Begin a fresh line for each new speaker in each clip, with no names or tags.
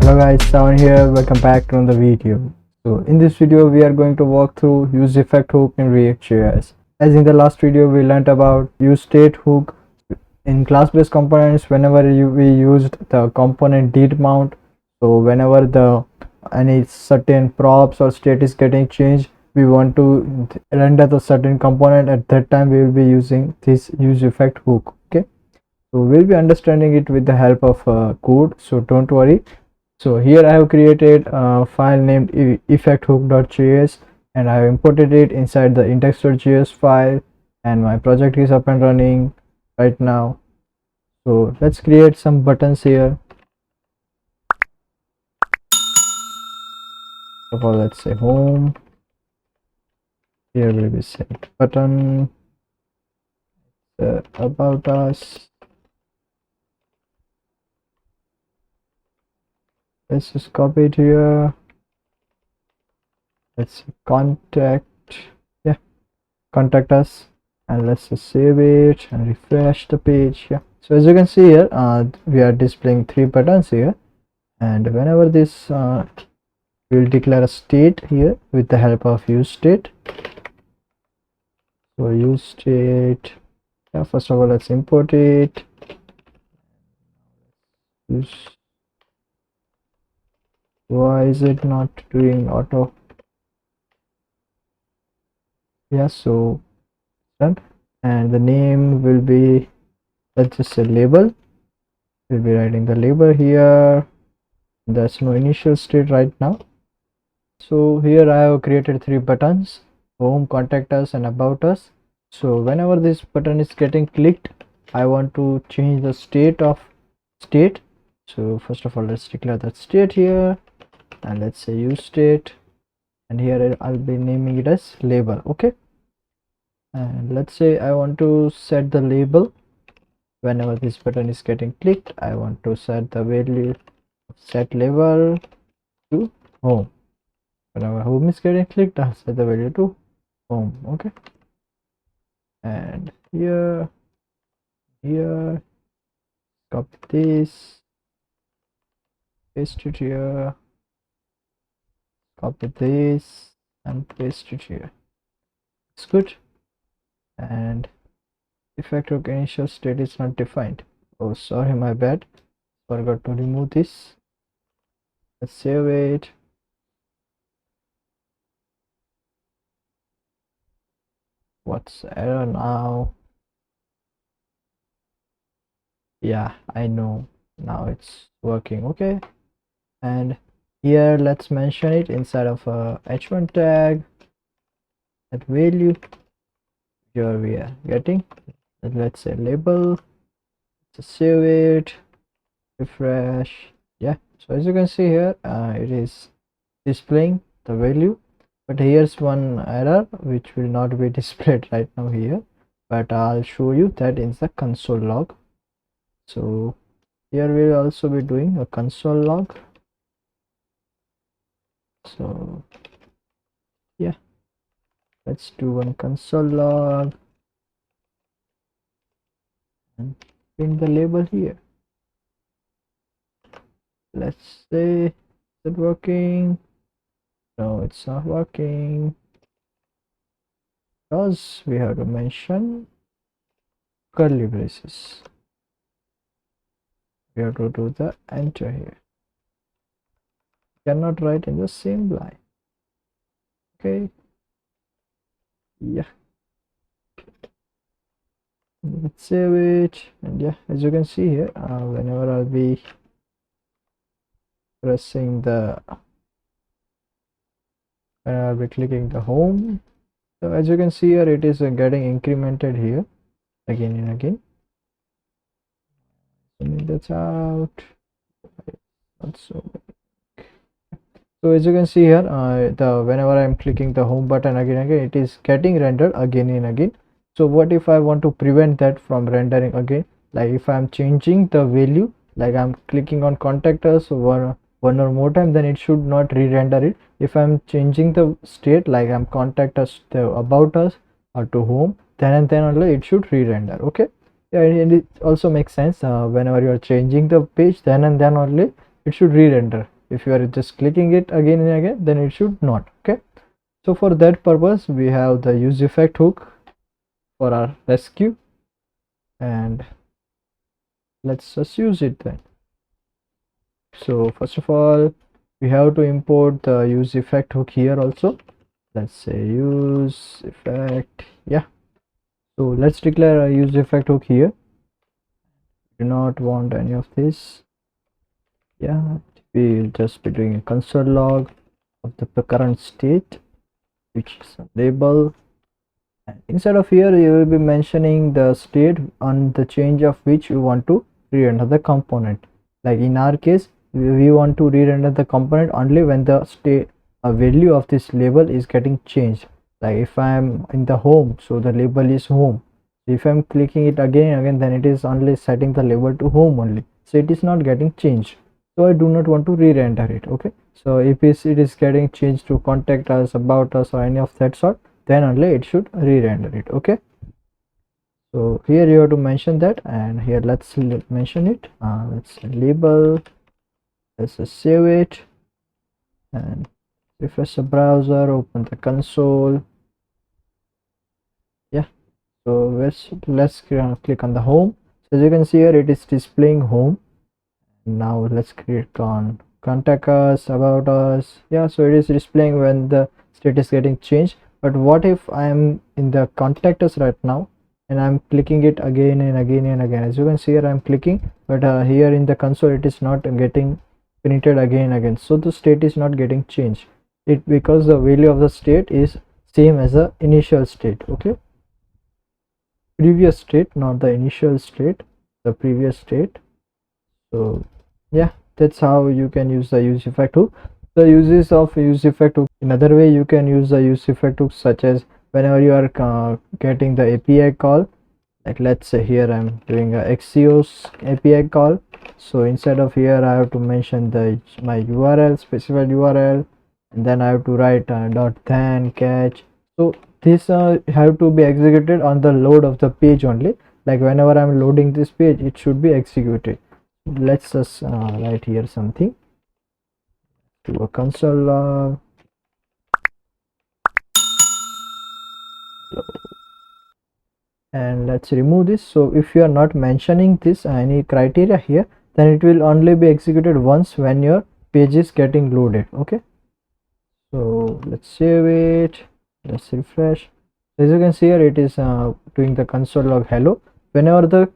Hello guys, Savan here. Welcome back to another video. So in this video we are going to walk through use effect hook in React.js. As in the last video we learned about use state hook in class-based components. Whenever we used the component did mount, so whenever any certain props or state is getting changed, we want to render the certain component. At that time we will be using this use effect hook. Okay, so we'll be understanding it with the help of code, so don't worry. So here I have created a file named effecthook.js and I have imported it inside the index.js file, and my project is up and running right now. So let's create some buttons here. First of all, let's say home. Here will be set button, about us. Let's just copy it here. Let's contact us, and let's just save it and refresh the page. So as you can see here, we are displaying 3 buttons here, and whenever this we'll declare a state here with the help of use state. So use state, first of all let's import it. Why is it not doing auto? So done, and the name will be, let's just say label. We'll be writing the label here. There's no initial state right now. So here I have created 3 buttons: home, contact us, and about us. So whenever this button is getting clicked, I want to change the state of state. So first of all let's declare that state here, and let's say use state, and here I'll be naming it as label. Okay, and let's say I want to set the label. Whenever this button is getting clicked, I want to set the value of set label to home. Whenever home is getting clicked, I'll set the value to home. Okay, and here copy this, paste it here, copy this and paste it here. It's good. And effect hook initial state is not defined. Oh sorry, my bad, forgot to remove this. Let's save it. What's the error now? I know, now it's working. Okay, and here let's mention it inside of a h1 tag, that value. Here we are getting, let's say label. Just save it, refresh. So as you can see here, it is displaying the value, but here's one error which will not be displayed right now here, but I'll show you that in the console log. So here we'll also be doing a console log. So let's do one console log and print the label here. Let's say, is it working? No, it's not working, because we have to mention curly braces. We have to do the enter here. Cannot write in the same line. Okay, let's save it. And as you can see here, whenever I'll be pressing I'll be clicking the home, so as you can see here, it is getting incremented here again and again. Zooming that out. So as you can see here, whenever I'm clicking the home button again and again, it is getting rendered again and again. So what if I want to prevent that from rendering again? Like if I'm changing the value, like I'm clicking on contact us one or more time, then it should not re-render it. If I'm changing the state, like I'm contact us to about us or to home, then only it should re-render. Okay, and it also makes sense. Whenever you are changing the page, then only it should re-render. if you are just clicking it again and again, then it should not. Okay, so for that purpose we have the use effect hook for our rescue, and let's just use it then. So first of all, we have to import the use effect hook here also. Let's say use effect, yeah. So let's declare a use effect hook here. Do not want any of this. Yeah, we'll just be doing a console log of the current state, which is a label, and inside of here you will be mentioning the state on the change of which you want to re-render the component. Like in our case, we want to re-render the component only when the state value of this label is getting changed. Like if I am in the home, so the label is home. If I'm clicking it again and again, then it is only setting the label to home only, so it is not getting changed. So I do not want to re-render it. Okay, so if it is getting changed to contact us, about us, or any of that sort, then only it should re-render it. Okay, so here you have to mention that, and here let's mention it. Let's label, let's just save it and refresh the browser, open the console. Yeah, so let's click on the home. So as you can see here, it is displaying home. Now let's click on contact us, about us. Yeah, so it is displaying when the state is getting changed. But what if I am in the contact us right now and I'm clicking it again and again and again? As you can see here, I'm clicking, but here in the console it is not getting printed again and again, so the state is not getting changed. It because the value of the state is same as the initial state. Okay, previous state, not the initial state, the previous state. So yeah, that's how you can use the use effect hook. The uses of use effect hook: another way you can use the use effect hook, such as whenever you are getting the API call. Like let's say here I'm doing a Axios API call, so inside of here I have to mention my URL, specified URL, and then I have to write .then catch. So this have to be executed on the load of the page only. Like whenever I'm loading this page, it should be executed. Let's just write here something, do a console log. And let's remove this. So if you are not mentioning this any criteria here, then it will only be executed once when your page is getting loaded. Okay, so let's save it, let's refresh. As you can see here, it is doing the console log hello whenever the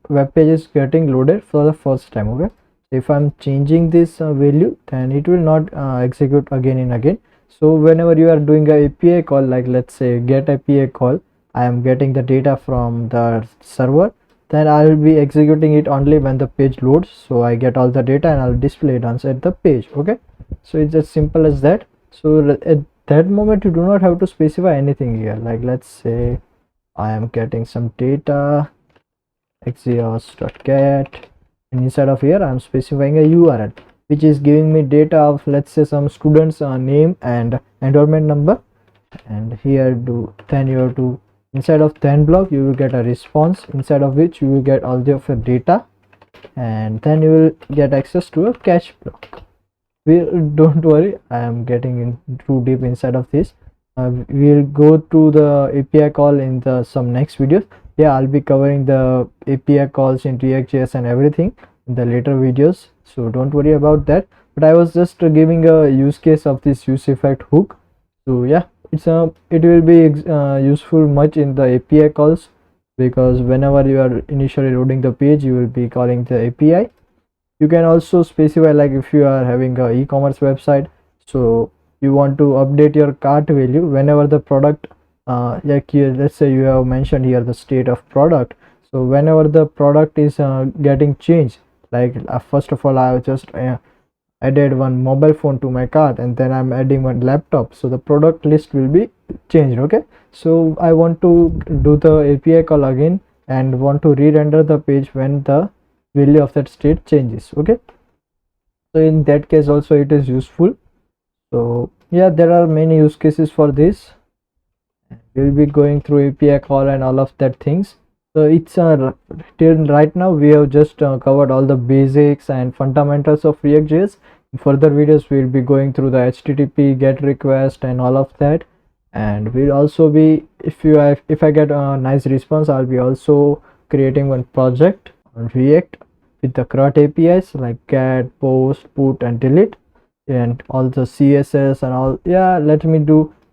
web page is getting loaded for the first time. Okay, if I'm changing this value, then it will not execute again and again. So whenever you are doing a API call, like let's say get API call, I am getting the data from the server, then I will be executing it only when the page loads. So I get all the data and I'll display it inside the page. Okay, so it's as simple as that. So at that moment you do not have to specify anything here. Like let's say I am getting some data, axios.get, and inside of here I'm specifying a URL which is giving me data of, let's say, some student's name and enrollment number. And here then you have to, inside of then block you will get a response, inside of which you will get all of your data, and then you will get access to a catch block. Don't worry, I am getting in too deep inside of this. We'll go to the API call in some next videos. Yeah, I'll be covering the API calls in React.js and everything in the later videos, so don't worry about that. But I was just giving a use case of this use effect hook. So yeah, it will be useful much in the API calls, because whenever you are initially loading the page, you will be calling the API. You can also specify, like if you are having a e-commerce website, so you want to update your cart value whenever the product like here, let's say you have mentioned here the state of product. So whenever the product is getting changed, like first of all I have just added one mobile phone to my cart, and then I'm adding one laptop, so the product list will be changed. Okay, so I want to do the API call again and want to re-render the page when the value of that state changes. Okay, so in that case also it is useful. So yeah, there are many use cases for this. We'll be going through API call and all of that things. So it's till right now we have just covered all the basics and fundamentals of React.js. further videos we'll be going through the HTTP GET request and all of that, and we'll also be, if I get a nice response, I'll be also creating one project on React with the CRUD APIs like get, post, put and delete, and all the CSS and all. Yeah, let me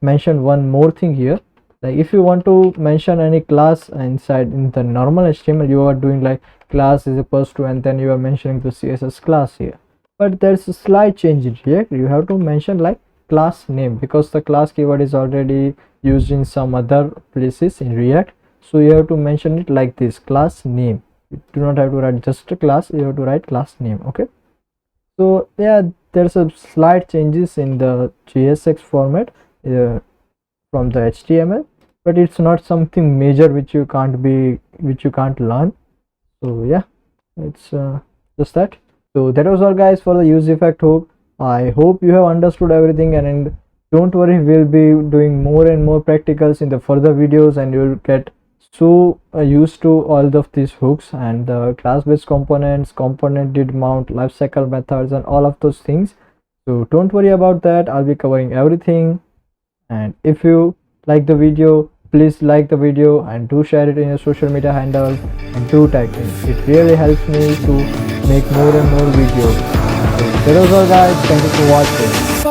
mention one more thing here. Like if you want to mention any class inside in the normal HTML, you are doing like class is equals to, and then you are mentioning the CSS class here. But there's a slight change in React. You have to mention like class name, because the class keyword is already used in some other places in React. So you have to mention it like this, class name. You do not have to write just a class, you have to write class name. Okay, so yeah, there's a slight changes in the JSX format from the HTML, but it's not something major which you can't learn. So yeah, it's just that. So that was all guys for the use effect hook. I hope you have understood everything, and don't worry, we'll be doing more and more practicals in the further videos, and you'll get so used to all of these hooks and the class based components, component did mount, lifecycle methods and all of those things. So don't worry about that, I'll be covering everything. And if you like the video, please like the video and do share it in your social media handle and do tag me. It really helps me to make more and more videos. So that was all guys, thank you for watching.